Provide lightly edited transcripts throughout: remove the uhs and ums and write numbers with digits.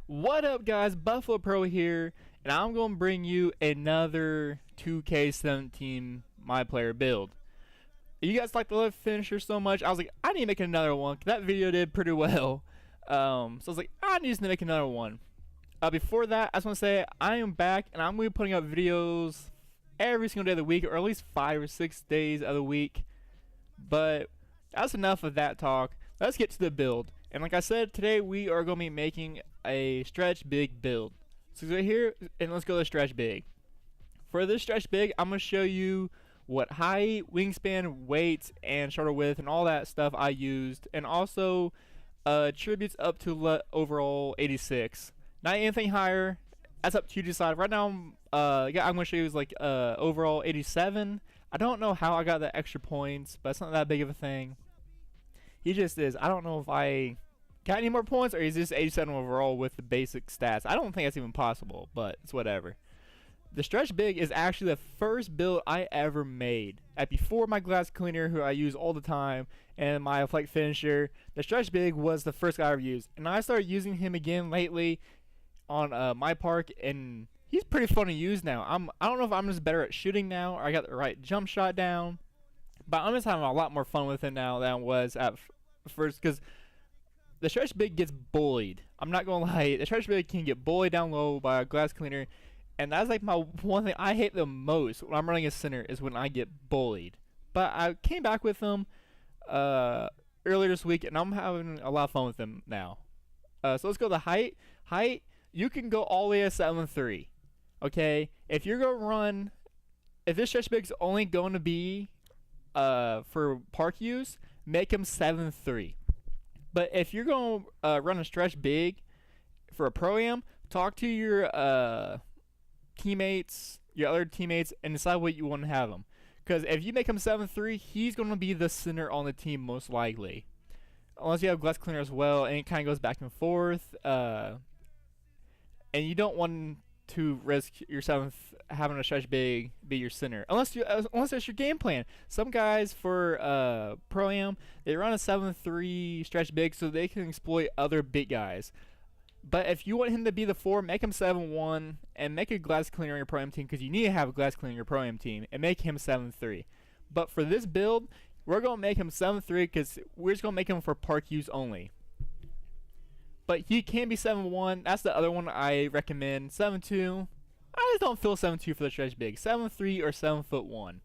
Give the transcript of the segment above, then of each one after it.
What up, guys? Buffalo Pro here, and I'm going to bring you another 2K17 My Player build. You guys like the lift finisher so much, I was like, I need to make another one. That video did pretty well. So I was like, I need to make another one. Before that, I just want to say I am back, and I'm going to be putting up videos every single day of the week, or at least 5 or 6 days of the week. But that's enough of that talk. Let's get to the build. And like I said, today we are going to be making a stretch big build. So go here and let's go to stretch big. For this stretch big, I'm going to show you what height, wingspan, weight, and shoulder width, and all that stuff I used, and also attributes up to overall 86. Not anything higher. That's up to you to decide. Right now, I'm going to show you is like overall 87. I don't know how I got the extra points, but it's not that big of a thing. He just is. I don't know if I got any more points, or is this 87 overall with the basic stats. I don't think that's even possible, but it's whatever. The stretch big is actually the first build I ever made. Before my glass cleaner, who I use all the time, and my flight finisher, the stretch big was the first guy I ever used. And I started using him again lately on my park, and he's pretty fun to use now. I don't know if I'm just better at shooting now, or I got the right jump shot down, but I'm just having a lot more fun with him now than I was at first, because the stretch big gets bullied. I'm not gonna lie, the stretch big can get bullied down low by a glass cleaner, and that's like my one thing I hate the most when I'm running a center, is when I get bullied. But I came back with him earlier this week, and I'm having a lot of fun with him now. So let's go to height. Height, you can go all the way to 7'3". Okay, if you're gonna run, if this stretch big's only going to be for park use, make him 7'3". But if you're going to run a stretch big for a pro-am, talk to your teammates, your other teammates, and decide what you want to have him. Because if you make him 7'3", he's going to be the center on the team most likely. Unless you have glass cleaner as well, and it kind of goes back and forth. And you don't want to risk yourself having a stretch big be your center, unless that's your game plan. Some guys for pro-am, they run a 7'3" stretch big so they can exploit other big guys. But if you want him to be the 4, make him 7'1", and make a glass cleaner on your pro-am team, because you need to have a glass cleaner on your pro-am team, and make him 7'3". But for this build, we're gonna make him 7'3", because we're just gonna make him for park use only. But he can be 7'1". That's the other one I recommend. 7'2". I just don't feel 7'2" for the stretch big. 7'3" or 7'1".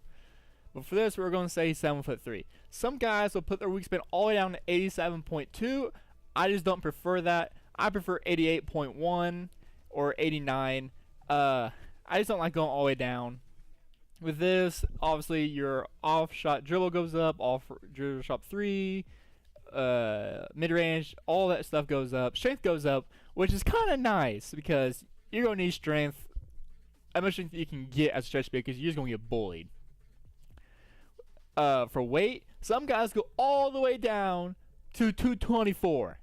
But for this, we're going to say 7'3". Some guys will put their wingspan all the way down to 87.2. I just don't prefer that. I prefer 88.1 or 89. I just don't like going all the way down. With this, obviously, your off shot dribble goes up, off dribble shot 3. Mid-range, all that stuff goes up. Strength goes up, which is kind of nice, because you're going to need strength, as much strength you can get as a stretch big, because you're just going to get bullied. For weight, some guys go all the way down to 224.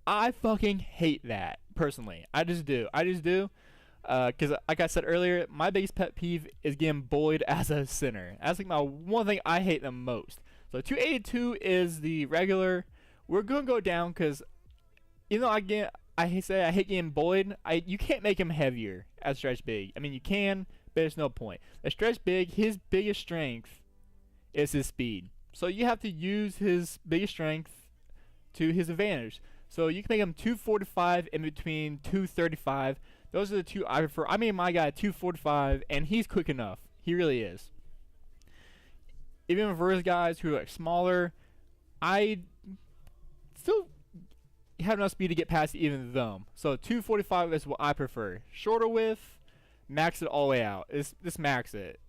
I fucking hate that, personally. I just do. Because like I said earlier, my biggest pet peeve is getting bullied as a center. That's like my one thing I hate the most. So 282 is the regular. We're gonna go down, because you know, I hate getting bullied. You can't make him heavier as stretch big. I mean, you can, but there's no point. The stretch big, his biggest strength is his speed. So you have to use his biggest strength to his advantage. So you can make him 245 in between 235. Those are the two I prefer. I made my guy 245, and he's quick enough. He really is. Even versus guys who are smaller, I still have enough speed to get past even them. So 245 is what I prefer. Shorter width, max it all the way out. Just max it.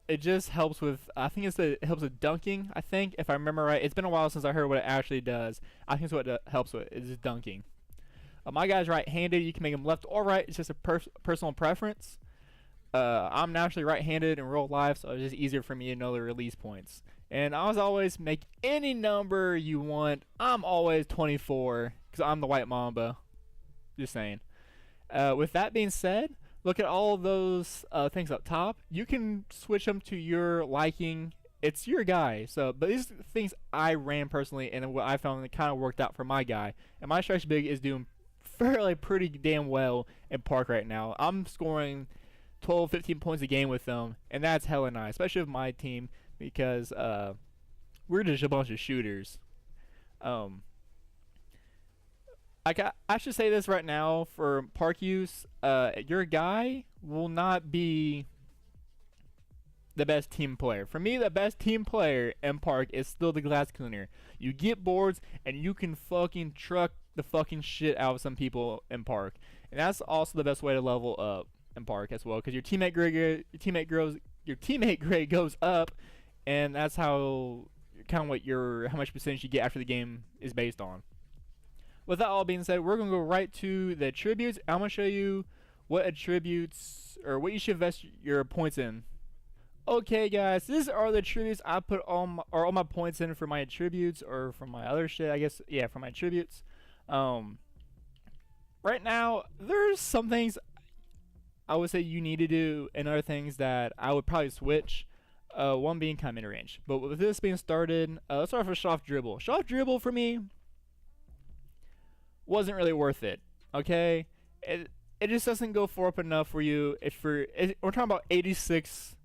It just helps with, I think it helps with dunking, I think, if I remember right. It's been a while since I heard what it actually does. I think it's what it helps with, is dunking. My guy's right-handed. You can make him left or right. It's just a personal preference. I'm naturally right-handed in real life, so it's just easier for me to know the release points. And I was always make any number you want. I'm always 24, because I'm the white mamba. Just saying. With that being said, look at all of those things up top. You can switch them to your liking. It's your guy. So, but these are the things I ran personally, and what I found that kind of worked out for my guy. And my stretch big is doing fairly pretty damn well in Park right now. I'm scoring 12, 15 points a game with them, and that's hella nice, especially with my team because we're just a bunch of shooters. Um, I should say this right now for Park use. Your guy will not be the best team player. For me, the best team player in Park is still the glass cleaner. You get boards and you can fucking truck the fucking shit out of some people in Park, and that's also the best way to level up in Park as well, because your teammate grade goes up, and that's how kind of what your how much percentage you get after the game is based on. With that all being said, we're gonna go right to the attributes. I'm gonna show you what attributes or what you should invest your points in. Okay, guys, these are the attributes I put all my points in for my attributes or for my other shit. I guess yeah, for my attributes. Right now, there's some things I would say you need to do, and other things that I would probably switch. One being kind of mid-range. But with this being started, let's start off with soft dribble. Soft dribble for me wasn't really worth it. Okay, it just doesn't go far up enough for you. We're talking about 86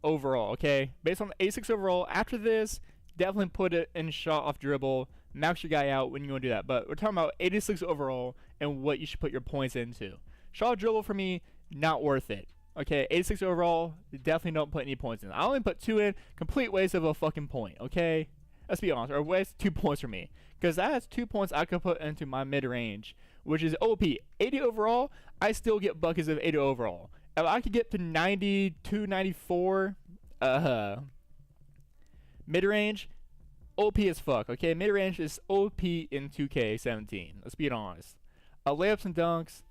overall. Okay, based on 86 overall. After this, definitely put it in shot off dribble. Max your guy out when you want to do that. But we're talking about 86 overall and what you should put your points into. Shot dribble for me, not worth it. Okay, 86 overall, definitely don't put any points in. I only put 2 in, complete waste of a fucking point, okay? Let's be honest, or waste 2 points for me. Because that's 2 points I could put into my mid-range, which is OP. 80 overall, I still get buckets of 80 overall. If I could get to 92, 94, mid-range, OP as fuck, okay? Mid-range is OP in 2K17, let's be honest. Layups and dunks,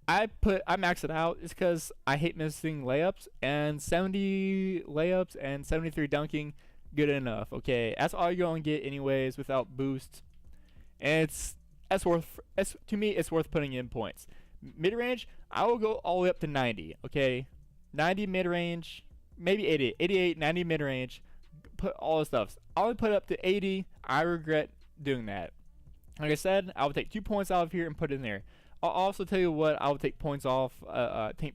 I max it out is because I hate missing layups, and 70 layups and 73 dunking, good enough. Okay, that's all you're gonna get anyways without boost, and to me it's worth putting in points. Mid range, I will go all the way up to 90. Okay, 90 mid range, maybe 80, 88, 90 mid range. Put all the stuff. I only put it up to 80. I regret doing that. Like I said, I would take 2 points out of here and put it in there. I'll also tell you what I would take points off, take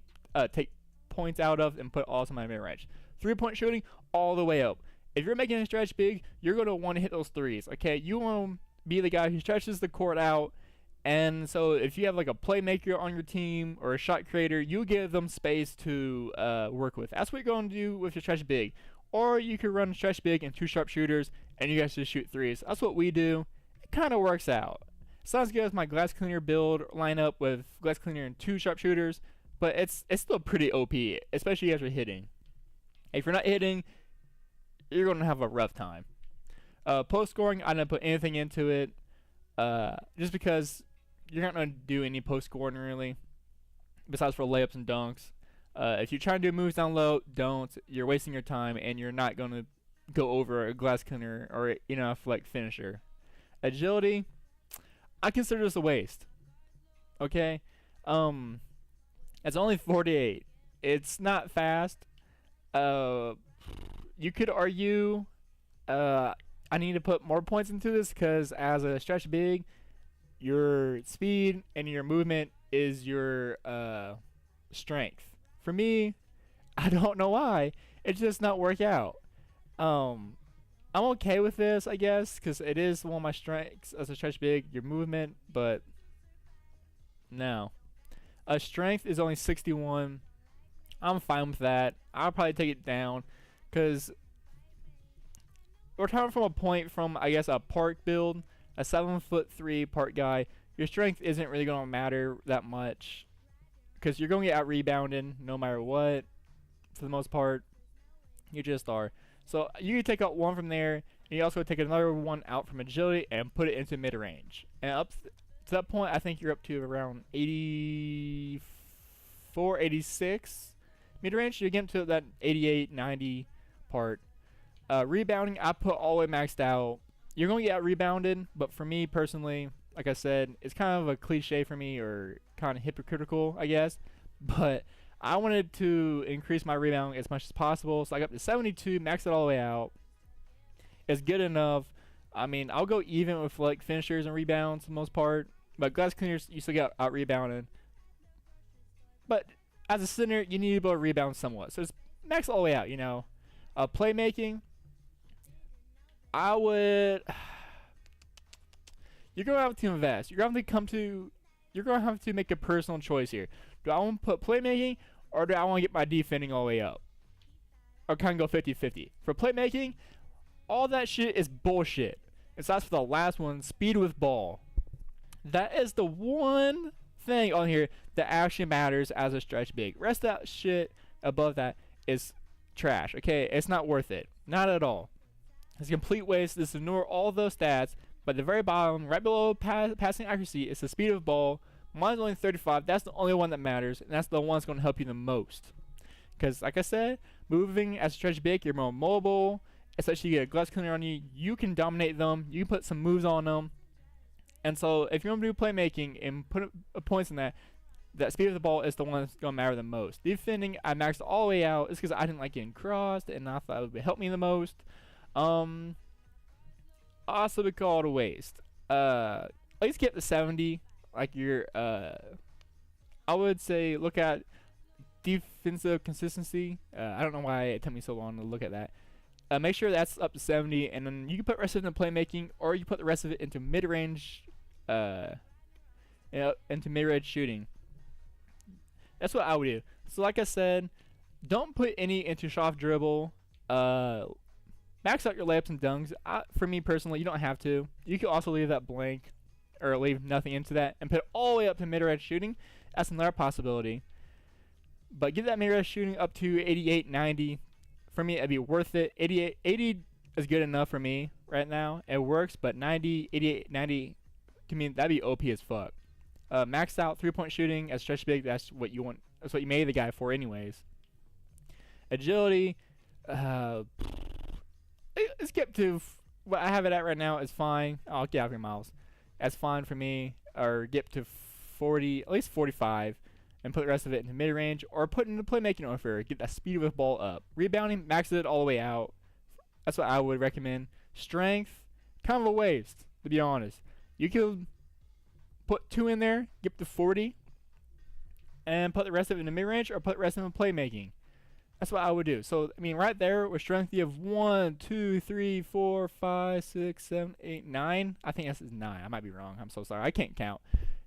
points out of and put also my mid-range. 3-point shooting all the way up. If you're making a stretch big, you're going to want to hit those threes, okay? You want to be the guy who stretches the court out, and so if you have like a playmaker on your team or a shot creator, you give them space to work with. That's what you're going to do with your stretch big. Or you could run stretch big and 2 sharpshooters, and you guys just shoot threes. That's what we do. It kind of works out. It's not as good as my glass cleaner build lineup with glass cleaner and 2 sharpshooters, but it's still pretty OP, especially as you're hitting. If you're not hitting, you're going to have a rough time. Post scoring, I didn't put anything into it, just because you're not going to do any post scoring really, besides for layups and dunks. If you're trying to do moves down low, don't. You're wasting your time, and you're not going to go over a glass cleaner or enough like finisher. Agility, I consider this a waste. Okay? It's only 48. It's not fast. You could argue I need to put more points into this because as a stretch big, your speed and your movement is your strength. For me, I don't know why. It just not work out. I'm okay with this, I guess, because it is one of my strengths as a stretch big, your movement, but no. Strength is only 61. I'm fine with that. I'll probably take it down because we're talking from a point from, I guess, a Park build, a 7'3" Park guy. Your strength isn't really going to matter that much because you're going to get out rebounded no matter what for the most part. You just are. So you can take out 1 from there, and you also take another 1 out from agility and put it into mid-range. And up to that point, I think you're up to around 84, 86 mid-range. You get to that 88, 90 part. Rebounding, I put all the way maxed out. You're going to get out rebounded, but for me personally, like I said, it's kind of a cliche for me, or kind of hypocritical, I guess. But I wanted to increase my rebound as much as possible, so I got up to 72, maxed it all the way out. It's good enough. I mean, I'll go even with like finishers and rebounds for the most part, but glass cleaners you still get out rebounded. But as a center, you need to be able to rebound somewhat. So it's max all the way out. You know, playmaking. I would. You're gonna have to invest. You're gonna have to come to. You're gonna have to make a personal choice here. Do I want to put playmaking, or do I want to get my defending all the way up? Or kind of go 50-50. For playmaking, all that shit is bullshit. And so that's for the last one, speed with ball. That is the one thing on here that actually matters as a stretch big. Rest of that shit above that is trash, okay? It's not worth it. Not at all. It's a complete waste. Just ignore all those stats. But at the very bottom, right below passing accuracy, is the speed of ball. Mine's only 35. That's the only one that matters, and that's the one that's going to help you the most. Because, like I said, moving as a stretch big, you're more mobile. Especially you get a glass cleaner on you, you can dominate them. You can put some moves on them. And so, if you're going to do playmaking and put points in that, that speed of the ball is the one that's going to matter the most. Defending, I maxed all the way out. It's because I didn't like getting crossed, and I thought it would help me the most. Also, we call it a waste. At least get the 70. Like your, I would say look at defensive consistency. I don't know why it took me so long to look at that. Make sure that's up to 70, and then you can put the rest of it into playmaking, or you put the rest of it into mid-range, into mid-range shooting. That's what I would do. So, like I said, don't put any into soft dribble. Max out your layups and dunks. For me personally, you don't have to. You can also leave that blank, or leave nothing into that, and put it all the way up to mid-range shooting. That's another possibility. But get that mid-range shooting up to 88, 90. For me, it'd be worth it. 80 is good enough for me right now. It works, but 90, 88, 90, to me, that'd be OP as fuck. Maxed out 3-point shooting as stretch big, that's what you want. That's what you made the guy for anyways. Agility, let's get to what I have it at right now is fine. I'll get out here, Miles. That's fine for me. Or get to 40, at least 45. And put the rest of it into mid-range, or put into playmaking over. Get that speed with ball up. Rebounding, max it all the way out. That's what I would recommend. Strength, kind of a waste, to be honest. You could put 2 in there, get to 40, and put the rest of it into mid-range, or put the rest of it in playmaking. That's what I would do. So, I mean, right there with strength, you have 1, 2, 3, 4, 5, 6, 7, 8, 9. I think this is 9. I might be wrong. I'm so sorry. I can't count.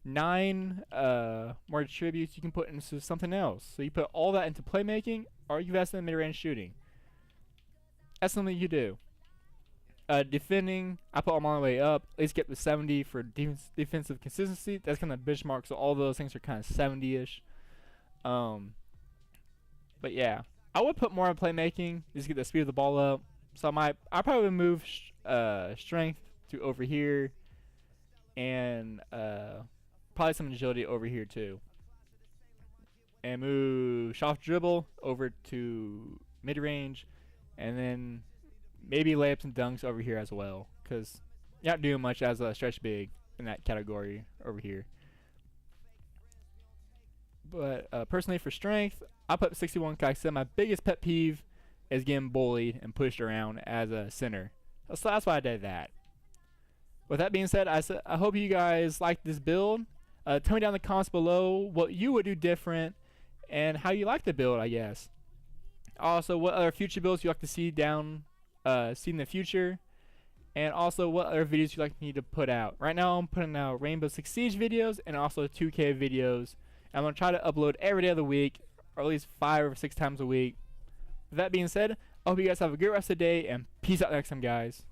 9 more attributes you can put into something else. So you put all that into playmaking, or you invest in mid-range shooting. That's something you do. Defending, I put them all the way up. At least get to 70 for defensive consistency. That's kind of benchmark, so all those things are kind of 70-ish. But yeah, I would put more on playmaking just to get the speed of the ball up. So I probably would move strength to over here, and probably some agility over here too. And move soft dribble over to mid-range, and then maybe layups and dunks over here as well, because you're not doing much as a stretch big in that category over here. But personally for strength, I put 61 because I said my biggest pet peeve is getting bullied and pushed around as a center. So that's why I did that. With that being said, I hope you guys liked this build. Tell me down in the comments below what you would do different and how you like the build, I guess. Also, what other future builds you like to see in the future, and also what other videos you like me to put out. Right now, I'm putting out Rainbow Six Siege videos and also 2K videos. I'm gonna try to upload every day of the week, or at least 5 or 6 times a week. With that being said, I hope you guys have a good rest of the day, and peace out next time, guys.